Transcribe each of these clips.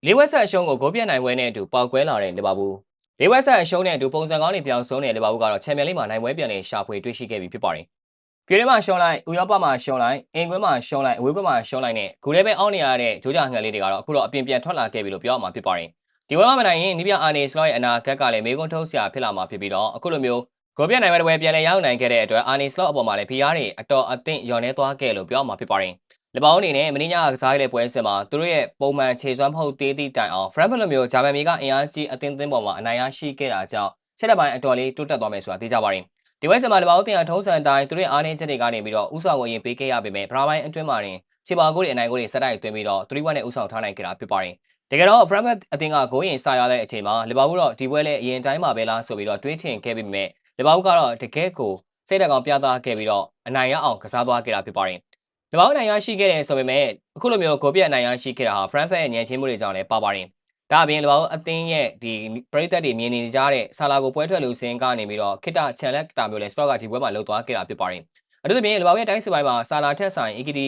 လေးဝက်ဆက်အရှုံးကိုဂိုးပြတ်နိုင်ပွဲနဲ့အတူပေါက်ကွဲလာတဲ့လီဗာပူးလေးဝက်ဆက်အရှုံးနဲ့အတူပုံစံကောင်းတွေပြောင်းဆုံးတဲ့လီဗာပူးကတော့ချန်ပီယံလိမှာနိုင်ပွဲပြန်လည်ရှာဖွေတွေ့ရှိခဲ့ပြီဖြစ်ပါတယ်။ပြည်ထဲမှာရှုံးလိုက်၊ဥရောပမှာရှုံးလိုက်၊အင်ကွင်းမှာရှုံးလိုက်၊အဝေးကွင်းမှာရှုံးလိုက်နဲ့ဂိုးထဲပဲအောင်းနေရတဲ့ဂျိုးဂျာဟန်လေးတွေကတော့အခုတော့အပြင်ပြန်ထွက်လာခဲ့ပြီလို့ပြောရမှာဖြစ်ပါတယ်။ဒီပွဲမှာမနိုင်ရင်နီးပြအာနေစလော့ရဲ့အနာဂတ်ကလည်းမေးခွန်းထုတ်စရာဖြစ်လာမှာဖြစ်ပြီးတော့အခုလိုမျိုးဂိုးပြတ်နိုင်ပွဲပြန်လည်ရောက်နိုင်ခဲ့တဲ့အတွက်အာနေစလော့အပေါ်မှာလည်းဖိအားတွေအတော်အသင့်ညော်နေသွားခဲ့လို့ပြောရမှာဖြစ်ပါတယ်။လီဗာပူးအနေနဲ့မင်းညာကစားခဲ့တဲ့ပွဲစဉ်မှာသူတို့ရဲ့ပုံမှန်ခြေစွမ်းမဟုတ်သေးသည့်တိုင်အောင်ဖရန့်ဖက်လိုမျိုးဂျာမန်မီကအင်အားကြီးအသင်းပေါ်မှာအနိုင်ရရှိခဲ့တာကြောင့်ဆက်လက်ပိုင်းအတော်လေးတိုးတက်သွားမယ်ဆိုတာသိကြပါတယ်။ဒီပွဲစဉ်မှာလီဗာပူးတင်ထုံးစံတိုင်းသူတို့ရဲ့အားနည်းချက်တွေကနေပြီးတော့ဥဆောင်ဝင်ရင်ပေးခဲ့ရပေမဲ့ပထမပိုင်းအတွင်းမှာတင်ခြေပါကိုတွေအနိုင်ကိုတွေစက်တိုက်သွင်းပြီးတော့3-1နဲ့ဥဆောင်ထားနိုင်ခဲ့တာဖြစ်ပါတယ်။တကယ်တော့ဖရန့်ဖက်အသင်းကဂိုးရင်စာရတဲ့အချိန်မှာလီဗာပူးတော့ဒီပွဲလည်းအရင်တိုင်းမှာပဲလားဆိုပြီးတော့တွေးထင်ခဲ့ပေမဲ့လီဗာပူးကတော့တကယ်ကိုစိတ်ဓာတ်ကောင်းပြသခဲ့ပြီးတော့အနိုင်ရအောင်ကစားသွားခဲ့တာဖြစ်ပါတယ်။လီဗာပူးနိုင်ရရှိခဲ့တယ်ဆိုပေမဲ့အခုလိုမျိုးဂိုးပြတ်နိုင်ရရှိခဲ့တာဟာဖရန့်ဖက်ရဲ့ညံ့ချင်းမှုတွေကြောင့်လည်းပါပါတယ်။ဒါအပြင်လီဗာပူးအသင်းရဲ့ဒီပရိသတ်တွေမြင်နေကြတဲ့ဆာလာကိုပွဲထွက်လူစင်းကနေပြီးတော့ခိတချန်လက်တာမျိုးလဲစတော့ကဒီပွဲမှာလှုပ်သွားခဲ့တာဖြစ်ပါတယ်။အထူးသဖြင့်လီဗာပူးရဲ့တိုင်းစစ်ပိုင်းမှာဆာလာထက်ဆိုင် EKD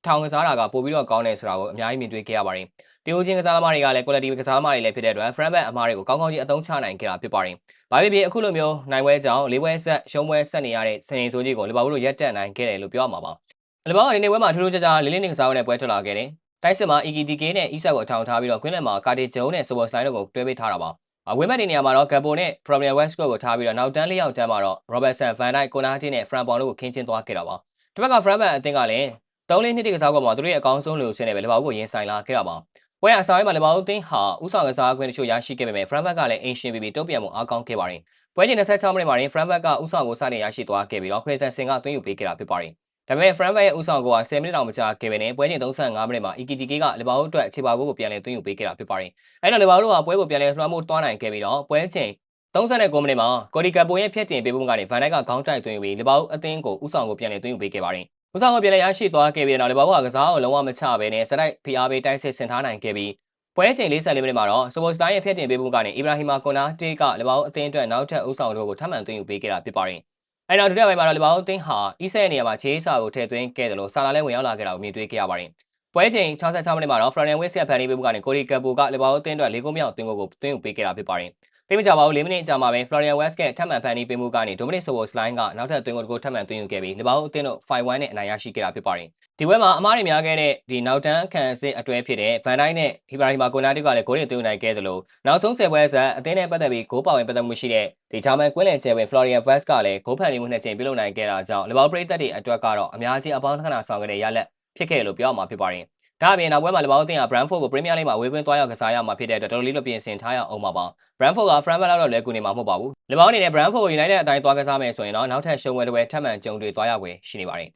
ထောင်ကစားတာကပိုပြီးတော့ကောင်းတယ်ဆိုတာကိုအများကြီးမြင်တွေ့ခဲ့ရပါတယ်။တီယိုချင်းကစားသမားတွေကလည်း quality ကစားသမားတွေလည်းဖြစ်တဲ့အတွက် front back အမားတွေကိုကောင်းကောင်းကြီးအသုံးချနိုင်ခဲ့တာဖြစ်ပါတယ်။ဘာဖြစ်ဖြစ်အခုလိုမျိုးနိုင်ပွဲကြောင့်၄ပွဲဆက်ရှုံးပွဲဆက်နေရတဲ့စင်ရင်ဆိုကြီးကိုလီဗာပူးတို့ရက်တက်နိုင်ခဲ့တယ်လို့ပြောရမှာပါ။လီဗာပူးအနေနဲ့ပွဲမှာထူးထူးခြားခြားလေးလေးနဲ့ကစားတဲ့ပွဲထွက်လာခဲ့တယ်။တိုက်စစ်မှာ EKDK နဲ့ Isak ကိုအထောင်ထားပြီးတော့ကွင်းလယ်မှာကာတီဂျုံနဲ့ Soboslai တို့ကိုတွဲပေးထားတာပါ။ဝင်းမက်ဒီနေရာမှာတော့ Gakpo နဲ့ Premier Westcott ကိုထားပြီးတော့နောက်တန်း၄ယောက်တန်းမှာတော့ Robertson, Van Dijk, Konate နဲ့ Frimpong တို့ကိုခင်းကျင်းသွားခဲ့တာပါ။တစ်ဖက်က Front back အသင်းကလည်း3-2ကစားကွက်မှာသူတို့ရဲ့အကောင်းဆုံးလူစင်းနဲ့ပဲလီဗာပူးကိုရင်ဆိုင်လာခဲ့တာပါ။ပွဲအစားပိုင်းမှာလီဗာပူးအသင်းဟာဥဆောင်ကစားခွင့်တချို့ရရှိခဲ့ပေမဲ့ Front back ကလည်းအင်ရှင်ပြီးတုံ့ပြန်မှုအားကောင်းခဲ့ပါတယ်။ပွဲချိန်26မိနစ်မှာရင် Front back ကဥဆောင်ကိုစတင်ရရှိသွားခဲ့ပြီးတော့ Christensen ကသွင်းယူပေးခဲ့တာဖြစ်ပါတယ်။ဒါပေမဲ့ Front back ရဲ့ဥဆောင်ကို10မိနစ်တောင်မကြာခဲ့ပဲနဲ့ပွဲချိန်35မိနစ်မှာ EKTK ကလီဗာပူးအတွက်ခြေပါကိုပြန်လည်သွင်းယူပေးခဲ့တာဖြစ်ပါတယ်။အဲ့တော့လီဗာပူးတို့ကပွဲကိုပြန်လည်လွှမ်းမိုးသွားနိုင်ခဲ့ပြီးတော့ပွဲချိန်39မိနစ်မှာကိုဒီကပိုရဲ့ဖျက်တင်ပေးမှုကနေ Van Dijk ကခေါင်းတိုက်သွင်းယူပြီးလီဗာပူးအသင်းကိုဥဆောင်ကိုပြန်လည်သွင်းယူပေးခဲ့ပါတယ်။ဥဆောင်ကိုပြန်လည်ရရှိသွားခဲ့ပြီးတော့လီဗာပူးကကစားကိုလုံးဝမချဘဲနဲ့စတိုက် PRB တိုက်စစ်ဆင်ထားနိုင်ခဲ့ပြီးပွဲချိန်44မိနစ်မှာတော့ Soboslai ရဲ့ဖျက်တင်ပေးမှုကနေ Ibrahima Konate ကလီဗာပူးအသင်းအတွက်နောက်ထပ်ဥဆောင်တို့ကိုထပ်မံသွင်းယူပေးခဲ့တာဖြစ်ပါတယ်။အဲ့တော့ဒုတိယပိုင်းမှာတော့လီဗာပူးအသင်းဟာ Isak ရဲ့နေရာမှာခြေစာကိုထည့်သွင်းခဲ့တယ်လို့ဆာလာလည်းဝင်ရောက်လာခဲ့တာကိုမြင်တွေ့ခဲ့ရပါတယ်။ပွဲချိန်66မိနစ်မှာတော့ Florian Wirtz ရဲ့ဖန်တီးပေးမှုကနေကိုဒီကပ်ပိုကလီဗာပူးအသင်းအတွက်၄ဂိုးမြောက်သွင်းကိုသွင်းယူပေးခဲ့တာဖြစ်ပါတယ်။သိမကြပါဘူး၄မိနစ်ကြာမှာပဲ Florian Wirtz ကထပ်မံဖန်တီးပေးမှုကနေ Dominic Szoboszlai ကနောက်ထပ်သွင်းကိုထပ်မံသွင်းယူခဲ့ပြီးလီဗာပူးအသင်းတို့5-1နဲ့အနိုင်ရရှိခဲ့တာဖြစ်ပါတယ်။ဒီပွဲမှာအမားတွေများခဲ့တဲ့ဒီနောက်တန်းအခန့်အဆင့်အတွဲဖြစ်တဲ့ Van Dijk နဲ့ Ibrahima Konate ကလည်းဂိုးတွေသွင်းနိုင်ခဲ့သလိုနောက်ဆုံး10ပွဲဆက်အသင်းနဲ့ပတ်သက်ပြီးဂိုးပါဝင်ပတ်သက်မှုရှိတဲ့ဒီဂျာမန်ကွင်းလယ်ကျဲဝင် Florian Wirtz ကလည်းဂိုးဖန်တီးမှု2ချိန်ပြုလုပ်နိုင်ခဲ့တာကြောင့်လီဗာပူးပရိသတ်တွေအတွက်ကတော့အများကြီးအပေါင်းခဏဆောင်ခဲ့တဲ့ရလဒ်ဖြစ်ခဲ့လို့ပြောရမှာဖြစ်ပါတယ်။ဒါအပြင်နောက်ပွဲမှာလီဗာပူးအသင်းက Brentford ကို Premier League မှာဝေးကွင်းသွားရောက်ကစားရမှာဖြစ်တဲ့အတွက်တော်တော်လေးလိုပြင်ဆင်ထားရအောင်ပါ။ Brentford က Frankfurt လောက်တော့လွယ်ကူနေမှာမဟုတ်ပါဘူး။လီဗာပူးအနေနဲ့ Brentford ကို United အတိုင်းသွားကစားမယ်ဆိုရင်တော့နောက်ထပ်ရှုံးပွဲတစ်ပွဲထပ်မံကြုံတွေ့သွားရွယ်ရှိနေပါတယ်